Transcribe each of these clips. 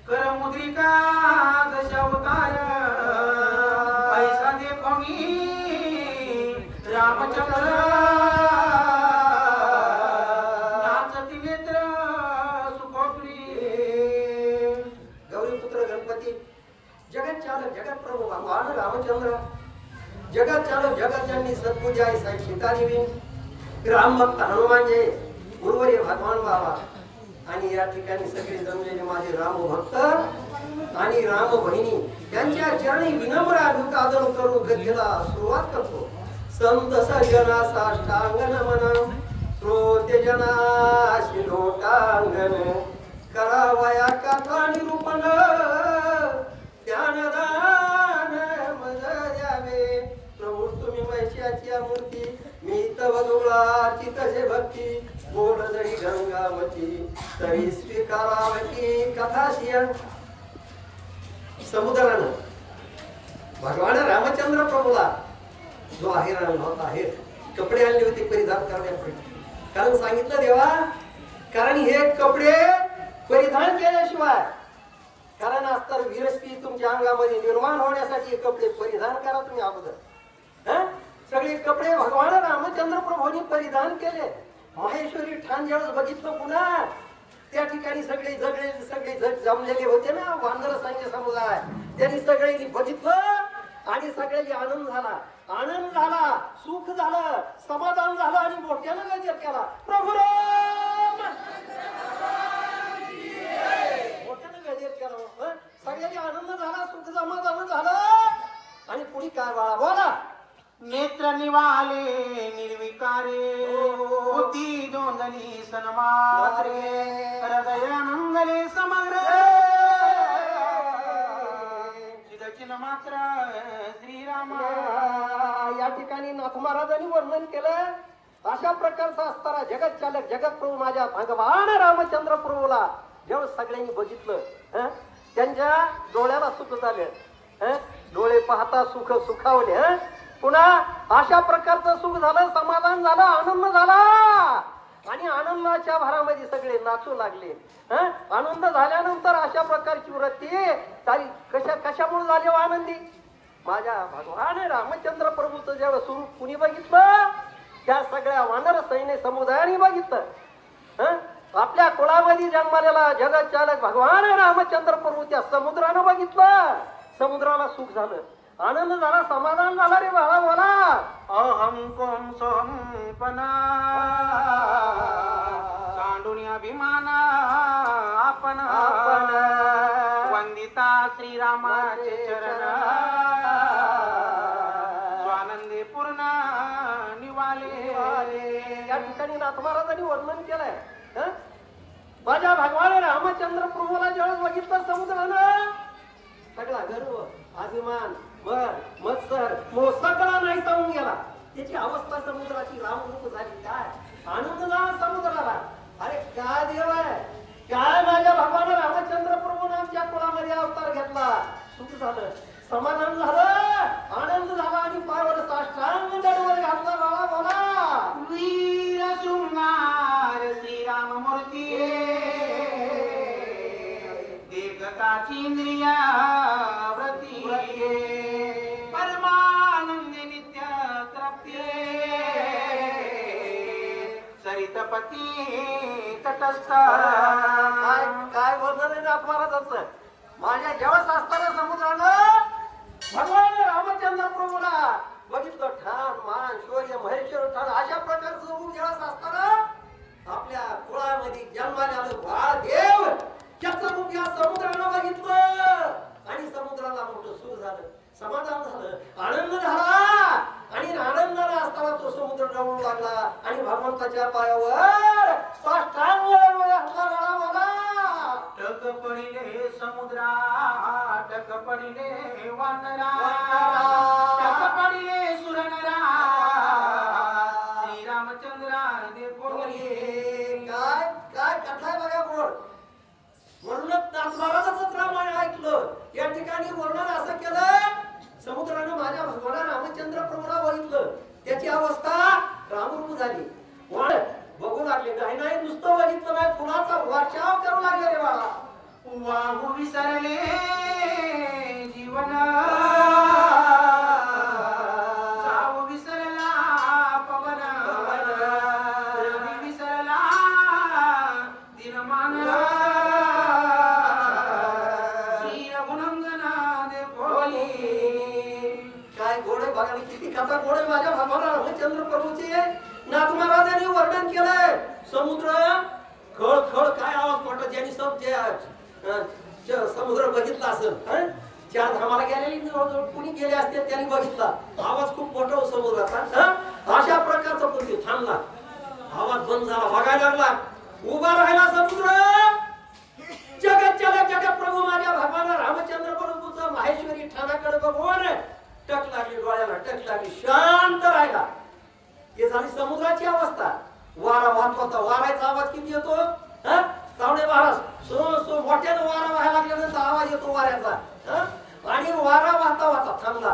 करमुद्रिका दशावतार ऐसा देखो मी रामचंद्र नाचती नेत्र सुखोत्री गौरीपुत्र गणपती जगत चालक जगत प्रभू भगवान रामचंद्र जगत चालक जगत ज्यांनी सद्बुद्धी आहे साई सीतादेवी राम भक्त हनुमान जय गुरुवर्य भगवान बाबा आणि या ठिकाणी सगळे जमलेले माझे राम भक्त आणि राम बहिणी यांच्या चरणी विनम्र अभिवादन करून गद्याला सुरुवात करतो. संत सज्जना साष्टांग नमन श्रोते जनाशी लोटांगण करावया कथा निरूपण ज्ञानदान मज द्यावे प्रभू तुम्ही मैशाची मूर्ती मी तव दुर्गाची तसे भक्ती बोल जरी गंगावती तरी स्वीकारावती कथाशिया. समुद्रानं भगवान रामचंद्र प्रभूला जो आहे होता आहे कपडे आणले होते परिधान करण्यासाठी. कारण सांगितलं देवा कारण हे कपडे परिधान केल्याशिवाय कारण अस्तर विरस्ती तुमच्या अंगामध्ये निर्माण होण्यासाठी कपडे परिधान करा तुम्ही अगोदर. सगळे कपडे भगवान रामचंद्र प्रभूंनी परिधान केले. माहेश्वरी ठाण ज्यावेळेस बघितलं पुन्हा त्या ठिकाणी सगळे जमलेले होते ना वानर सैन्य समुदाय त्यांनी सगळ्यांनी बघितलं आणि सगळ्यांनी आनंद झाला सुख झालं समाधान झालं आणि मोठ्यानं गजर केला प्रभू राम मोठ्यानं गजर केला. सगळ्यांनी आनंद झाला सुख समाधान झालं आणि पुढे काय बाळा बोला. नेत्र निवाले निर्विकारे बुद्धी दोंदली सन्मारे हृदयानंदले समग्र चिदचिन मात्र श्रीराम. या ठिकाणी नाथ महाराजांनी वर्णन केलं अशा प्रकारचा असताना जगत चालक जगत प्रभू माझ्या भगवान रामचंद्र प्रभूला जेव्हा सगळ्यांनी बघितलं त्यांच्या डोळ्याला सुख झाले डोळे पाहता सुख सुखावले. पुन्हा अशा प्रकारचं सुख झालं समाधान झालं आनंद झाला आणि आनंदाच्या भरामध्ये सगळे नाचू लागले. आनंद झाल्यानंतर अशा प्रकारची वृत्ती कशामुळे झाली आनंदी माझ्या भगवान रामचंद्र प्रभूचं जेव्हा स्वरूप कुणी बघितलं त्या सगळ्या वानर सैन्य समुदायाने बघितलं. आपल्या कुळामध्ये जन्मालेला जगत चालक भगवान रामचंद्र प्रभू त्या समुद्रानं बघितलं. समुद्राला सुख झालं आनंद झाला समाधान झाला रे बाळा बोला. अहम कोम सोहमपना सांडून अभिमान आपण वंदिता श्रीरामाचे चरण स्वानंदे पूर्ण निवाले. या ठिकाणी नाथ महाराजांनी वर्णन केलंय माझ्या भगवान रामचंद्र प्रभूला ज्यावेळेस बघितलं समुद्रानं सगळा गर्व अभिमान मत्सर मोह सगळा नाही जाऊन गेला. त्याची अवस्था समुद्राची रामरूप झाली. काय आनंद झाला समुद्राला. अरे काय देव आहे काय माझ्या भगवान रामचंद्र प्रभूने आमच्या कुळामध्ये अवतार घेतला. सुख झालं समाधान झालं आनंद झाला आणि पायावर साष्टांग दंडवत घातला बाळा बोला. वीर शृंगार श्रीराम मूर्ती देखताची इंद्रिया व्रती परमानंदे नित्य तृप्ती सरितपती तटस्थ. काय वर्णन आहे नाथ महाराजांचं. माझ्या जेव्हा असताना समुद्रानं भगवान रामचंद्र प्रभूला बघितलं ठाण मान शौर्य महेश्वर ठाण अशा प्रकारचं रूप जेव्हा असताना आपल्या कुळामध्ये जन्माला आलं बाळ देव त्याचं रूप या समुद्रानं बघितलं आणि समुद्राला मोठं सुख झालं समाधान झालं आनंद झाला आणि आनंदाने असताना तो समुद्र रडू लागला आणि भगवंताच्या पायावर साष्टांग घातला बोला. टक पडिले समुद्रा टक पडिले वानरा टक पडिले सुरनरा श्रीरामचंद्रा देखो. काय काय कथा आहे बघा बोल. म्हणूनच नाथ महाराजांचं रामायण ऐकलं या ठिकाणी वर्णन असं केलं समुद्रानं माझ्या भगवान रामचंद्र प्रभूला बघितलं त्याची अवस्था रामरूप झाली. बघू लागले. नाही नाही नुसतं बघितलं नाही, फुलाचा वर्षाव करू लागले रे बाळा. वाहू विसरले जीवन, जाऊ विसरला पवन, रवी विसरला दिनमान, श्री रघुनंदना दे बोली. काय गोडे बघा, किती कथा गोडे माझ्या भगवान रामचंद्र प्रभूचे. नाथ महाराजांनी वर्णन केलंय. समुद्र खळ खळ काय आवाज पडतो, ज्यांनी समुद्र बघितला असेल. चार धामाला गेलेली जवळजवळ कुणी गेले असते त्यांनी बघितला. आवाज खूप मोठा हो समुद्राचा. अशा प्रकारचा पृथ्वी थांबला, आवाज बंद झाला, बघायला लागला. उभा राहिला समुद्र. जगत जगत प्रभू माझ्या भगवान रामचंद्र प्रभूचा माहेश्वरी ठाणाकडे बघून टक लागली, डोळ्याला टक लागली, शांत राहिला. हे झाली समुद्राची अवस्था. वारा वाहत होता. वाऱ्याचा आवाज किती येतो? तावडे महाराज सो मोठ्यानं वारा व्हायला लागल्यानंतर आवाज येतो वाऱ्याचा. आणि वारा वाहता वाहता थांबला.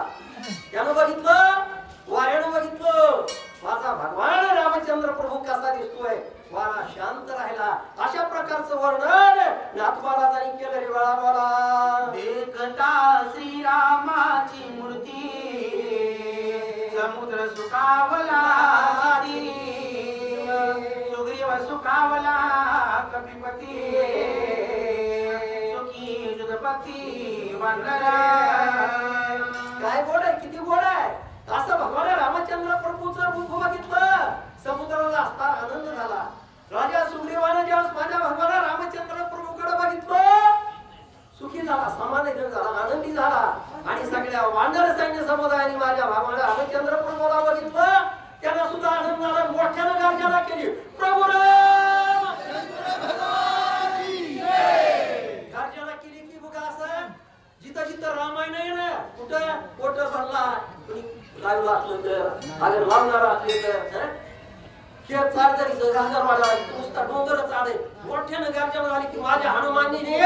त्यानं बघितलं, वाऱ्यानं बघितलं, माझा भगवान रामचंद्र प्रभू कसा दिसतोय. वारा शांत राहिला. अशा प्रकारचं वर्णन नाथ महाराजांनी केलं रे बाळा. मला देखता श्रीरामाची मूर्ती, समुद्र सुखावला, सुग्रीव सुखावला, कपिपती सुखी जुगपती वंदना. काय गोड आहे, किती गोड आहे. असं भगवान रामचंद्र प्रभूचं रूप बघितलं. समुद्राला असता आनंद झाला. राजा सुग्रीवाने ज्यावेळेस माझ्या भगवान रामचंद्र प्रभूकडे बघितलं, सुखी झाला, समाधानी झाला, आनंदी झाला. आणि सगळ्या वानर सैन्य समुदायाने माझ्या भगवान रामचंद्र प्रभूला बघितलं. त्यांना सुद्धा आनंद झाला. मोठ्यानं गर्जना केली, प्रभू राम गर्जना केली की बघा असं जिथं जिथं रामायण आहे ना, कुठं कोट भरला, लावला असलं तर, अगर लावणारा असले तर, खेळ चारदरीचं गाजर वाढला, नुसता डोंगर चाळे. मोठ्यानं गर्जना झाली की माझ्या हनुमानजीने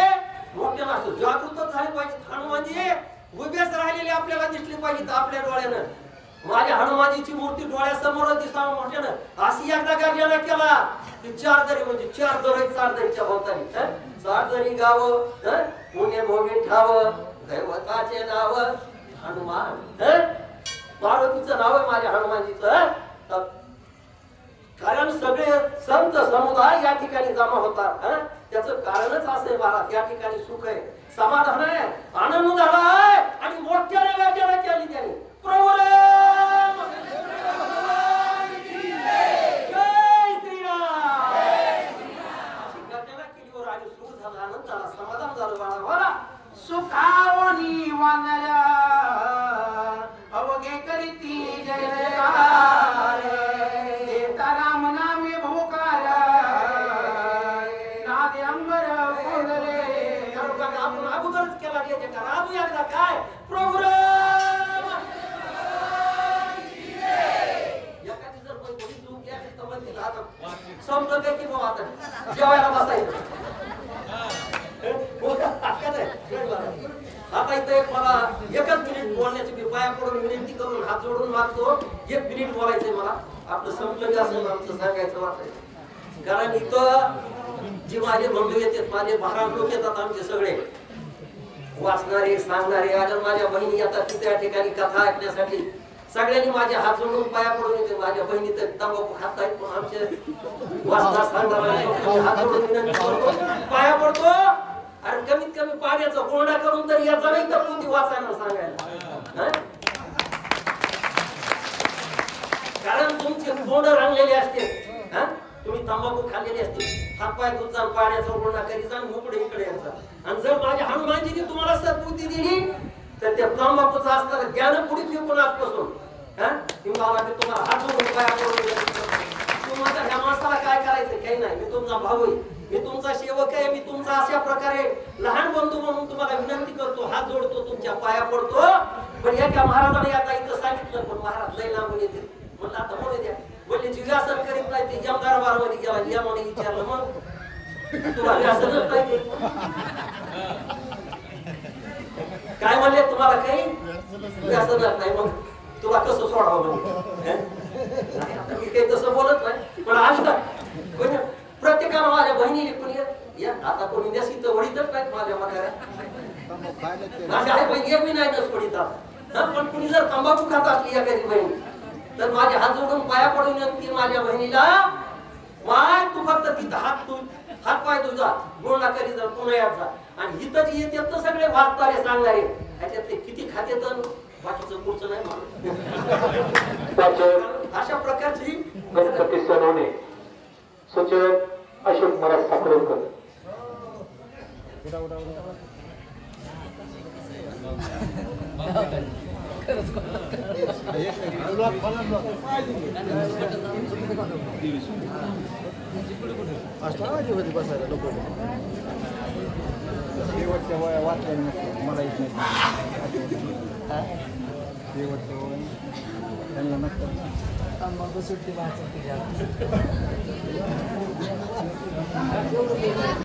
मोठ्यानं असं जागृतच झाले पाहिजे. हनुमानजी उभेच राहिलेले आपल्याला दिसले पाहिजे आपल्या डोळ्यानं. माझ्या हनुमानजीची मूर्ती डोळ्यासमोर दिसावं मोठ्यानं. अशी एकदा गर्जना केला की चारदरी म्हणजे चार दरी, चारदरीच्या भोवताली चारदरी गाव, पुण्य भोगी ठाव, दैवताचे नाव हनुमान. पार्वतीचं नाव आहे माझ्या हनुमानजीचं. कारण सगळे संत समुदाय या ठिकाणी जमा होतात. त्याचं कारणच असे महाराज, या ठिकाणी सुख आहे, समाधान आहे, आनंद झाला आहे. आणि मोठ्याने गर्जना केली त्याने, प्रभू राम जय श्रीराम. अशी गर्जना केली वर आणि सुख झाला, आनंद झाला, समाधान झालं. बाळा बाळा सुखावनी वानर अवघे करीती जय जयकार, देता राम नामे भोकार, नादे अंबर फुलले. आपण अगोदरच केला जयकार. अजून एकदा काय, प्रभू राम. एखादी जर कोणी चूक केली तर मग तिला आता समजत आहे की बाबा आता जेवायला बसायचं. आता इथं एक मला एकच मिनिट बोलण्याची, मी पाया पडून विनंती करून हात जोडून मागतो. 1 मिनिट बोलायचंय मला. आपलं संपलं असं आमचं सांगायचं वाटतंय. कारण इथं जी माझे बंधू येतात, माझे 12 लोक येतात आमचे सगळे, वाचणारे, सांगणारे. आज माझ्या बहिणी येतात त्या ठिकाणी कथा ऐकण्यासाठी. सगळ्यांनी माझे हात जोडून पाया पडून येते. माझ्या बहिणी तर तंबाखू खात आहेत, पण आमचे वाचणार सांगणार हात जोडून विनंती करतो, पाया पडतो. आणि कमीत कमी पाण्याचा कोरडा करून तर याचा नाही तर कोणती वाचायला सांगायला. कारण तुमचे तोंड रंगलेले असते, तुम्ही तंबाखू खाल्लेली असते, हातपाय धुता, पाण्याचा कोरडा करी जा, मोकळे इकडे यायचा. आणि जर माझ्या हनुमानजीने तुम्हाला सद्बुद्धी दिली तर त्या तंबाखूचा असताना ज्ञान पुढे फेकून आजपासून तुम्हाला हात जोडून पाया पडून तुम्हाला ह्या माणसाला काय करायचं काही नाही. मी तुमचा भाऊ आहे, मी तुमचा सेवक आहे, मी तुमचा अशा प्रकारे लहान बंधू म्हणून तुम्हाला विनंती करतो, हात जोडतो, तुमच्या पाया पडतो. पण एका महाराजाने आता इथं सांगितलं, पण महाराज लय लांबून येतील. म्हणलं आता म्हणू द्या. बोलले व्यासन करीत नाही ते जमदार बारमध्ये गेला, यमाने विचारलं मग तुला व्यासनच नाही काय म्हणले, तुम्हाला काही व्यासनच नाही, मग तुला कसं सोडावं म्हणजे. आता मी काही तसं बोलत नाही, पण आज पण प्रत्येकाला माझ्या बहिणीला कोणी या आता कोणी देशी तर वडीतच नाहीत माझ्या म्हाताऱ्या. माझ्या आई बहिणी एक बी नाही नस वडीतात. पण कुणी जर तंबाखू खात असली एखादी बहिणी तर माझे हात जोडून पाया पडून येते माझ्या बहिणीला, माय तू फक्त तिथं हात पाय तुझा गोळा करी जर पुण्याचा आणि इथं येते तर सगळे वाचतारे सांगणारे त्याच्यात ते किती खाते तर बाकीचं पुढचं नाही म्हणून अशा प्रकारची गणपती सोनवणे सूचक अशोक महाराज साखरेकर. बसायला लोक शेवटच्या वया वाचल्या नसते मला येत नाही शेवटच्या वय त्यांना नसतं मग सुट्टी वाचत